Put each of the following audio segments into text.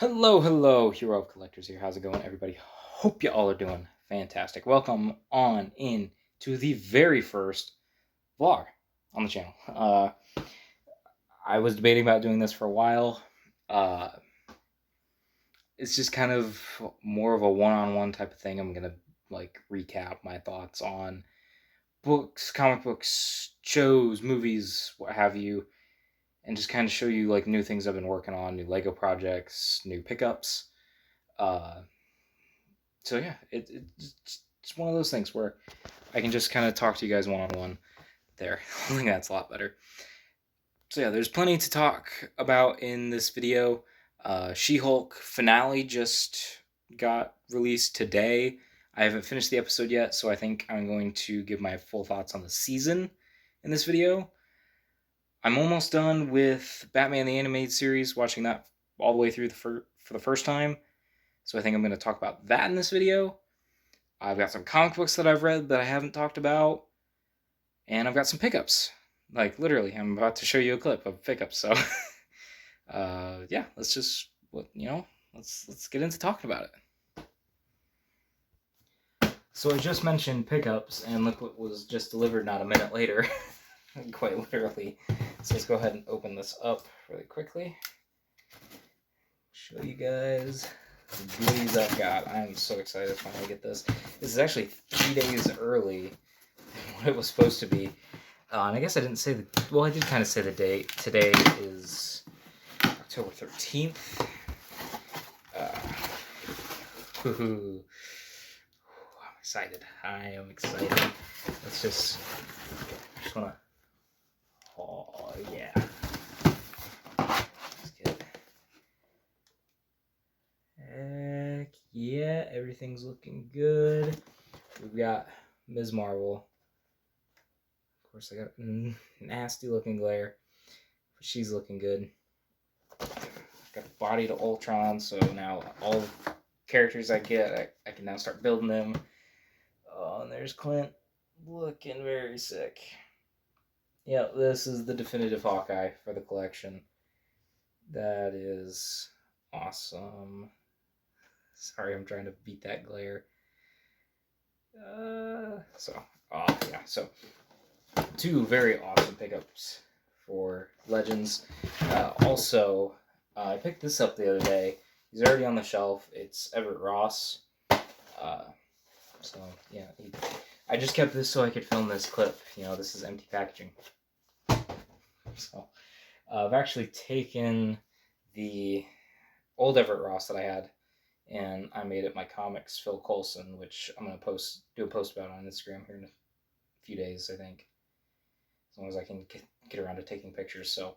Hello, Hero of Collectors here. How's it going, everybody? Hope you all are doing fantastic. Welcome on in to the very first vlog on the channel. I was debating about doing this for a while. Uh, it's just kind of more of a one-on-one type of thing. I'm gonna recap my thoughts on books, comic books, shows, movies, what have you, and just kind of show you new things I've been working on, new Lego projects, new pickups. Uh, so yeah, it's one of those things where I can just kind of talk to you guys one on one there. I think that's a lot better. So yeah, there's plenty to talk about in this video. She-Hulk finale just got released today. I haven't finished the episode yet, so I think I'm going to give my full thoughts on the season in this video. I'm almost done with Batman the Animated Series, watching that all the way through for the first time. So I think I'm going to talk about that in this video. I've got some comic books that I've read that I haven't talked about, and I've got some pickups. Like, literally, I'm about to show you a clip of pickups, so yeah, let's get into talking about it. So I just mentioned pickups, and look what was just delivered not a minute later, quite literally. So let's go ahead and open this up really quickly. Show you guys the goodies I've got. I'm so excited to finally get this. This is actually 3 days early than what it was supposed to be. And I guess I didn't say I did kind of say the date. Today is October 13th. I'm excited. I am excited. Let's just want to. Oh, yeah. That's good. Heck yeah. Everything's looking good. We've got Ms. Marvel. Of course, I got a nasty looking glare. But she's looking good. Got the body to Ultron, so now all characters I get, I can now start building them. Oh, and there's Clint, looking very sick. Yeah, this is the definitive Hawkeye for the collection. That is awesome. Sorry, I'm trying to beat that glare. So two very awesome pickups for Legends. Also, I picked this up the other day. He's already on the shelf. It's Everett Ross. So yeah, I just kept this so I could film this clip. This is empty packaging. So I've actually taken the old Everett Ross that I had, and I made it my comics Phil Coulson, which I'm gonna do a post about on Instagram here in a few days, I think, as long as I can get around to taking pictures. So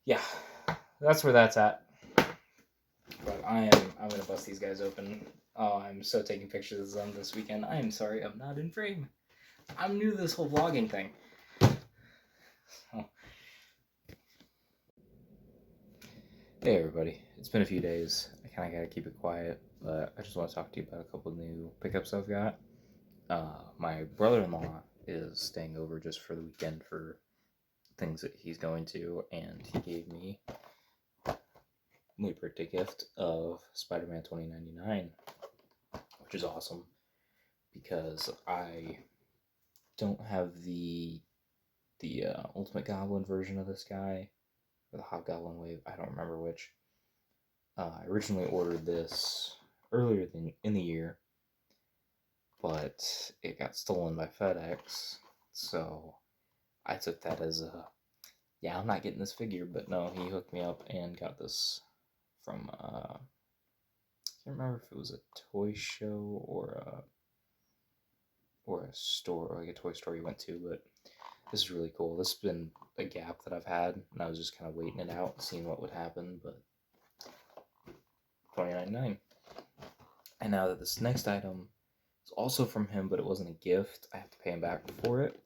yeah, that's where that's at. But I'm gonna bust these guys open. Oh, I'm so taking pictures of them this weekend. I am sorry I'm not in frame. I'm new to this whole vlogging thing. So. Hey everybody, it's been a few days. I kind of gotta keep it quiet, but I just want to talk to you about a couple new pickups I've got. My brother-in-law is staying over just for the weekend for things that he's going to, and he gave me my birthday gift of Spider-Man 2099, which is awesome because I don't have the Ultimate Goblin version of this guy, or the Hobgoblin Wave. I don't remember which. I originally ordered this earlier in the year, but it got stolen by FedEx, so I took that as yeah, I'm not getting this figure, but no, he hooked me up and got this from, I can't remember if it was a toy show or a store, like a toy store you went to, but this is really cool. This has been a gap that I've had, and I was just kind of waiting it out, seeing what would happen, but $29.99. And now that this next item is also from him, but it wasn't a gift, I have to pay him back for it.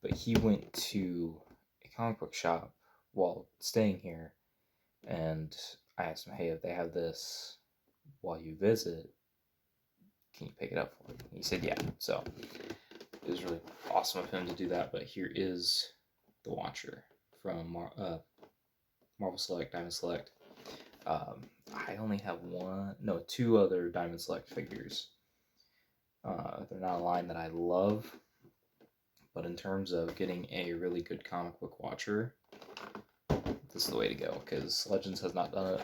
But he went to a comic book shop while staying here, and I asked him, hey, if they have this while you visit, can you pick it up for me? He said, yeah. So it was really awesome of him to do that. But here is the Watcher from Marvel Select, Diamond Select. I only have two other Diamond Select figures. They're not a line that I love, but in terms of getting a really good comic book watcher, this is the way to go, because Legends has not done it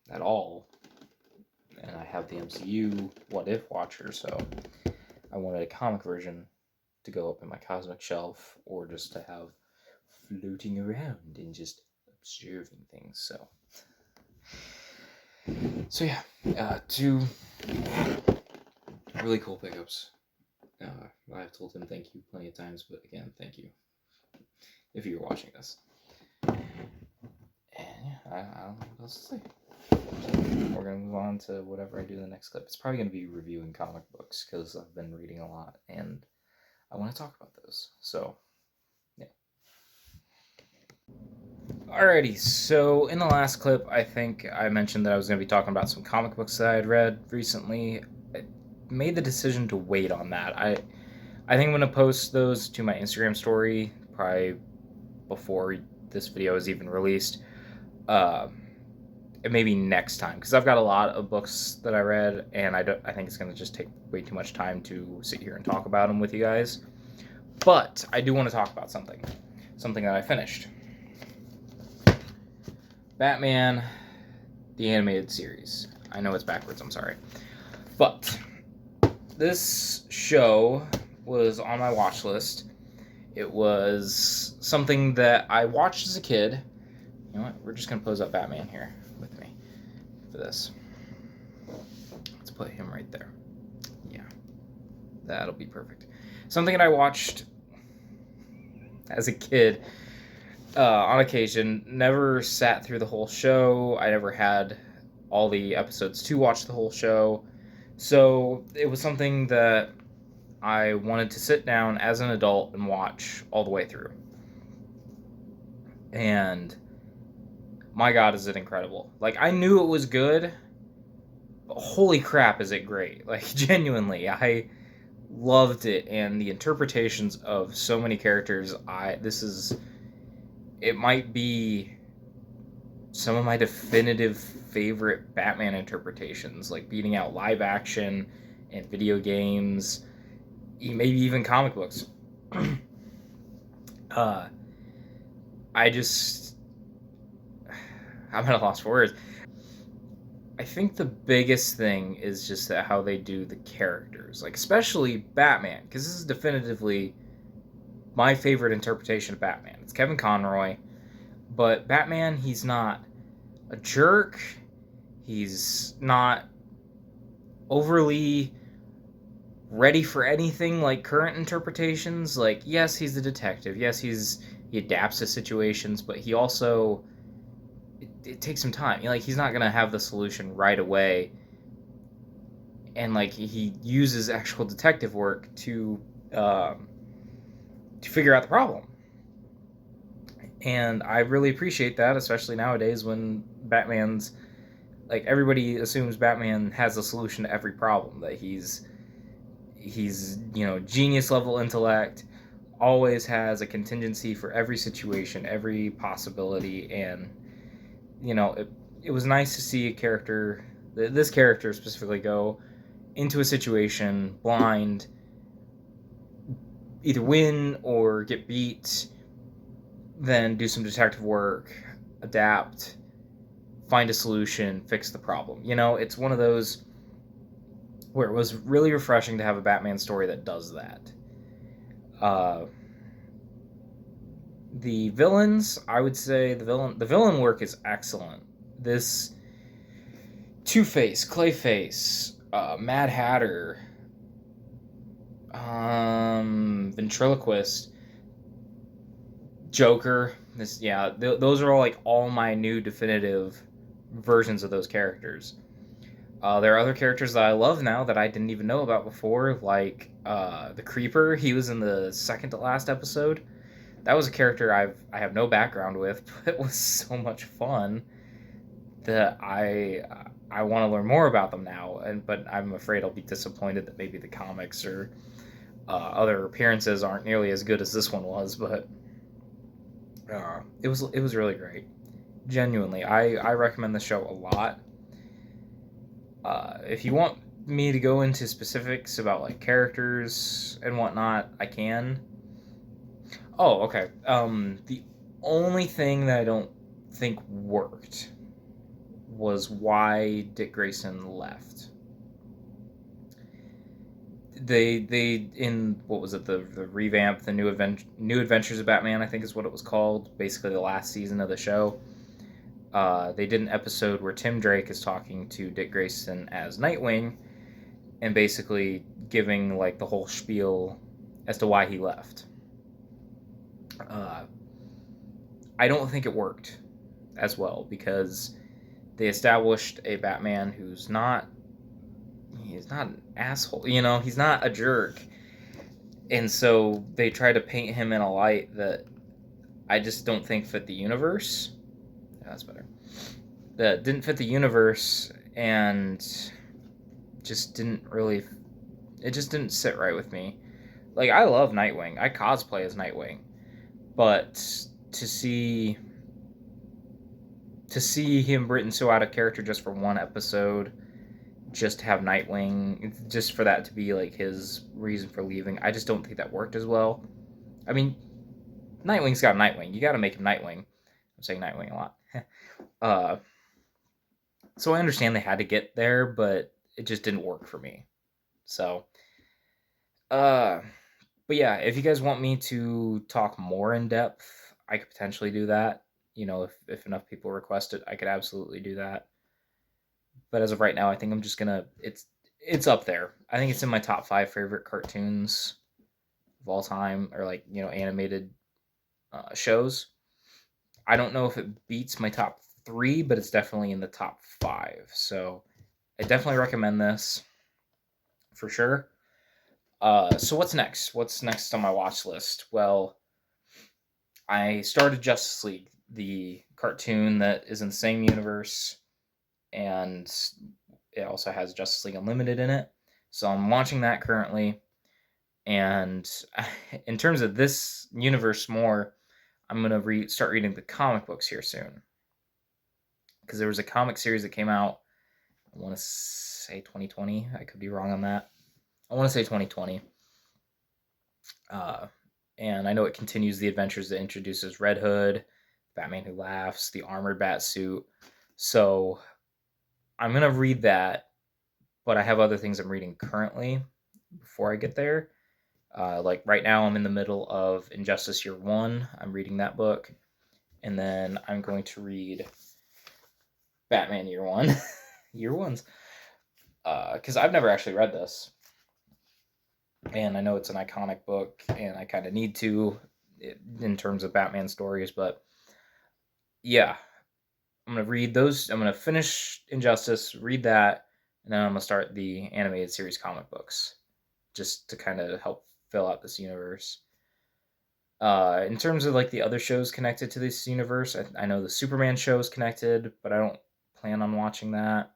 at all. And I have the MCU What If watcher, so I wanted a comic version to go up in my cosmic shelf, or just to have floating around and just observing things. So yeah, two really cool pickups. I've told him thank you plenty of times, but again, thank you if you're watching this. And yeah, I don't know what else to say. We're going to move on to whatever I do in the next clip. It's probably going to be reviewing comic books, because I've been reading a lot, and I want to talk about those. So, yeah. Alrighty, so in the last clip, I think I mentioned that I was going to be talking about some comic books that I had read recently. I made the decision to wait on that. I think I'm going to post those to my Instagram story, probably before this video is even released. Maybe next time, because I've got a lot of books that I read, and I think it's going to just take way too much time to sit here and talk about them with you guys. But I do want to talk about something that I finished. Batman, the animated series. I know it's backwards, I'm sorry. But this show was on my watch list. It was something that I watched as a kid. You know what? We're just going to pose up Batman here with me for this. Let's put him right there. Yeah. That'll be perfect. Something that I watched as a kid on occasion. Never sat through the whole show. I never had all the episodes to watch the whole show. So it was something that I wanted to sit down as an adult and watch all the way through. And my God, is it incredible. Like, I knew it was good, but holy crap, is it great. Like, genuinely, I loved it, and the interpretations of so many characters, it might be some of my definitive favorite Batman interpretations, like beating out live action and video games, maybe even comic books. I'm at a loss for words. I think the biggest thing is just that how they do the characters, like especially Batman, because this is definitively my favorite interpretation of Batman. It's Kevin Conroy, but Batman, he's not a jerk. He's not overly ready for anything like current interpretations. Like, yes, he's the detective. Yes, he adapts to situations, but he also it takes some time. Like, he's not gonna have the solution right away, and like he uses actual detective work to figure out the problem. And I really appreciate that, especially nowadays when Batman's like, everybody assumes Batman has a solution to every problem, that he's genius level intellect, always has a contingency for every situation, every possibility. And it was nice to see this character specifically, go into a situation blind, either win or get beat, then do some detective work, adapt, find a solution, fix the problem. It's one of those where it was really refreshing to have a Batman story that does that. The villains, I would say the villain work is excellent. This Two-Face, Clayface, Mad Hatter, Ventriloquist, Joker. Those are all my new definitive versions of those characters. There are other characters that I love now that I didn't even know about before, like the Creeper. He was in the second to last episode. That was a character I have no background with, but it was so much fun that I want to learn more about them now. But I'm afraid I'll be disappointed that maybe the comics or other appearances aren't nearly as good as this one was. But it was really great. Genuinely, I recommend the show a lot. If you want me to go into specifics about like characters and whatnot, I can. Oh, okay. The only thing that I don't think worked was why Dick Grayson left. They in what was it, the revamp, the new Adventures of Batman, I think is what it was called, basically the last season of the show. They did an episode where Tim Drake is talking to Dick Grayson as Nightwing and basically giving like the whole spiel as to why he left. I don't think it worked as well because they established a Batman he's not an asshole, you know, he's not a jerk. And so they try to paint him in a light that I just don't think fit the universe. Yeah, that's better. That didn't fit the universe and just didn't really, it just didn't sit right with me. Like, I love Nightwing. I cosplay as Nightwing. But to see him written so out of character just for one episode, just to have Nightwing, just for that to be like his reason for leaving, I just don't think that worked as well. I mean, Nightwing's got Nightwing. You got to make him Nightwing. I'm saying Nightwing a lot. So I understand they had to get there, but it just didn't work for me. So, but yeah, if you guys want me to talk more in depth, I could potentially do that. You know, if enough people request it, I could absolutely do that. But as of right now, I think I'm just gonna. It's up there. I think it's in my top 5 favorite cartoons of all time, or like, you know, animated shows. I don't know if it beats my top 3, but it's definitely in the top 5. So I definitely recommend this for sure. So what's next? What's next on my watch list? Well, I started Justice League, the cartoon that is in the same universe, and it also has Justice League Unlimited in it. So I'm watching that currently. And in terms of this universe more, I'm going to start reading the comic books here soon. Because there was a comic series that came out, I want to say 2020. I could be wrong on that. I want to say 2020. And I know it continues the adventures that introduces Red Hood, Batman Who Laughs, the armored bat suit. So I'm going to read that, but I have other things I'm reading currently before I get there. Like right now, I'm in the middle of Injustice Year One. I'm reading that book, and then I'm going to read Batman Year One, Year Ones, because I've never actually read this, and I know it's an iconic book, and I kind of need to in terms of Batman stories. But yeah, I'm gonna read those. I'm gonna finish Injustice, read that, and then I'm gonna start the animated series comic books, just to kind of help fill out this universe. In terms of like the other shows connected to this universe, I know the Superman show is connected, but I don't plan on watching that.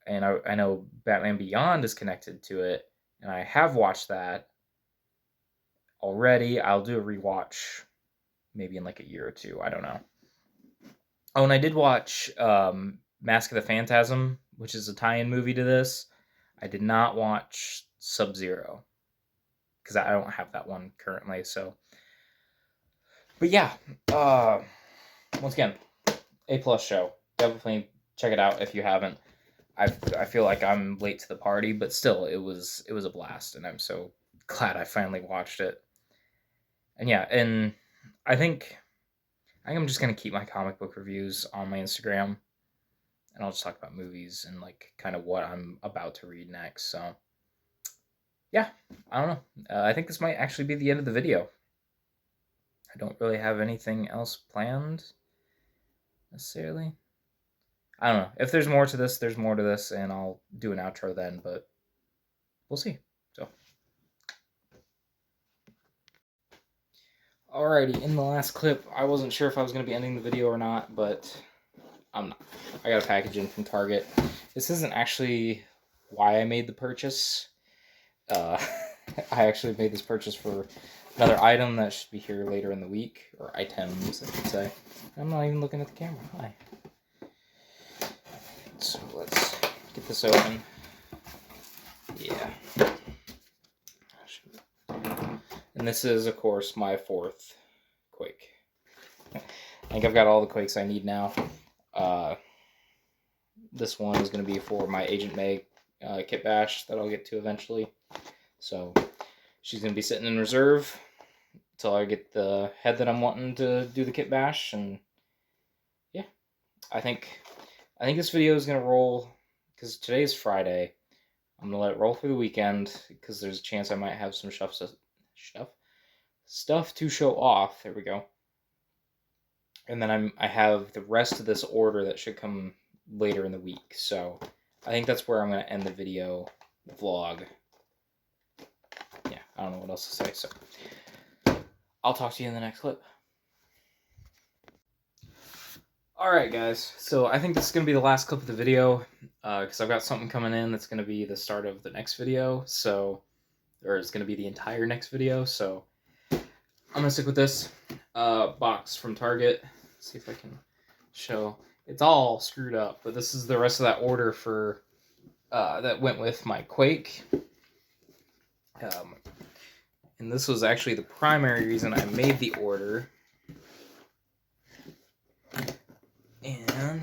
And I know Batman Beyond is connected to it, and I have watched that already. I'll do a rewatch maybe in like a year or two. I don't know. Oh, and I did watch Mask of the Phantasm, which is a tie-in movie to this. I did not watch Sub-Zero because I don't have that one currently. So, but yeah, once again, A+ show. Definitely check it out if you haven't. I feel like I'm late to the party, but still, it was a blast, and I'm so glad I finally watched it. And yeah, and I think I'm just gonna keep my comic book reviews on my Instagram, and I'll just talk about movies and like kind of what I'm about to read next. So yeah, I don't know. I think this might actually be the end of the video. I don't really have anything else planned necessarily. I don't know. If there's more to this, there's more to this, and I'll do an outro then, but we'll see. So, alrighty, in the last clip, I wasn't sure if I was going to be ending the video or not, but I'm not. I got a package in from Target. This isn't actually why I made the purchase. I actually made this purchase for another item that should be here later in the week, or items, I should say. I'm not even looking at the camera. Hi. So let's get this open. Yeah. And this is, of course, my 4th Quake. I think I've got all the Quakes I need now. This one is going to be for my Agent May kit bash that I'll get to eventually. So she's going to be sitting in reserve until I get the head that I'm wanting to do the kit bash. And yeah, I think this video is going to roll because today's Friday. I'm going to let it roll through the weekend because there's a chance I might have some stuff to show off. There we go. And then I have the rest of this order that should come later in the week. So I think that's where I'm going to end the video vlog. Yeah, I don't know what else to say. So I'll talk to you in the next clip. Alright guys, so I think this is going to be the last clip of the video, because I've got something coming in that's going to be the start of the next video, or it's going to be the entire next video, so I'm going to stick with this box from Target. Let's see if I can show. It's all screwed up, but this is the rest of that order for, that went with my Quake. And this was actually the primary reason I made the order. And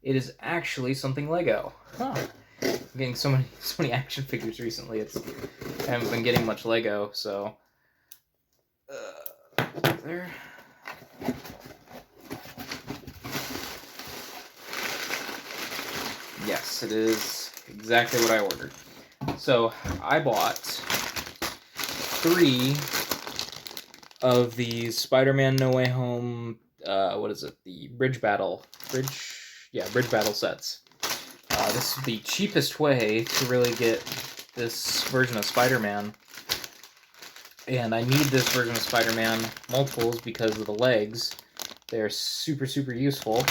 it is actually something Lego. Huh. I'm getting so many action figures recently. I haven't been getting much Lego, so there. Yes, it is exactly what I ordered. So I bought 3 of these Spider-Man No Way Home. What is it? The Bridge Battle sets. This is the cheapest way to really get this version of Spider-Man. And I need this version of Spider-Man multiples because of the legs. They're super, super useful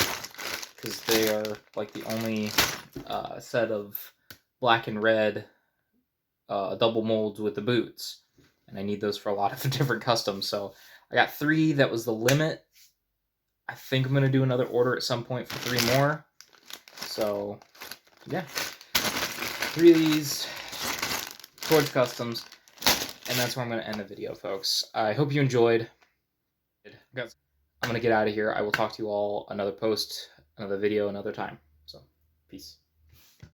because they are like the only set of black and red double molds with the boots. And I need those for a lot of different customs. So I got 3. That was the limit. I think I'm going to do another order at some point for 3 more. So, yeah. 3 of these towards customs. And that's where I'm going to end the video, folks. I hope you enjoyed. I'm going to get out of here. I will talk to you all another video another time. So, peace.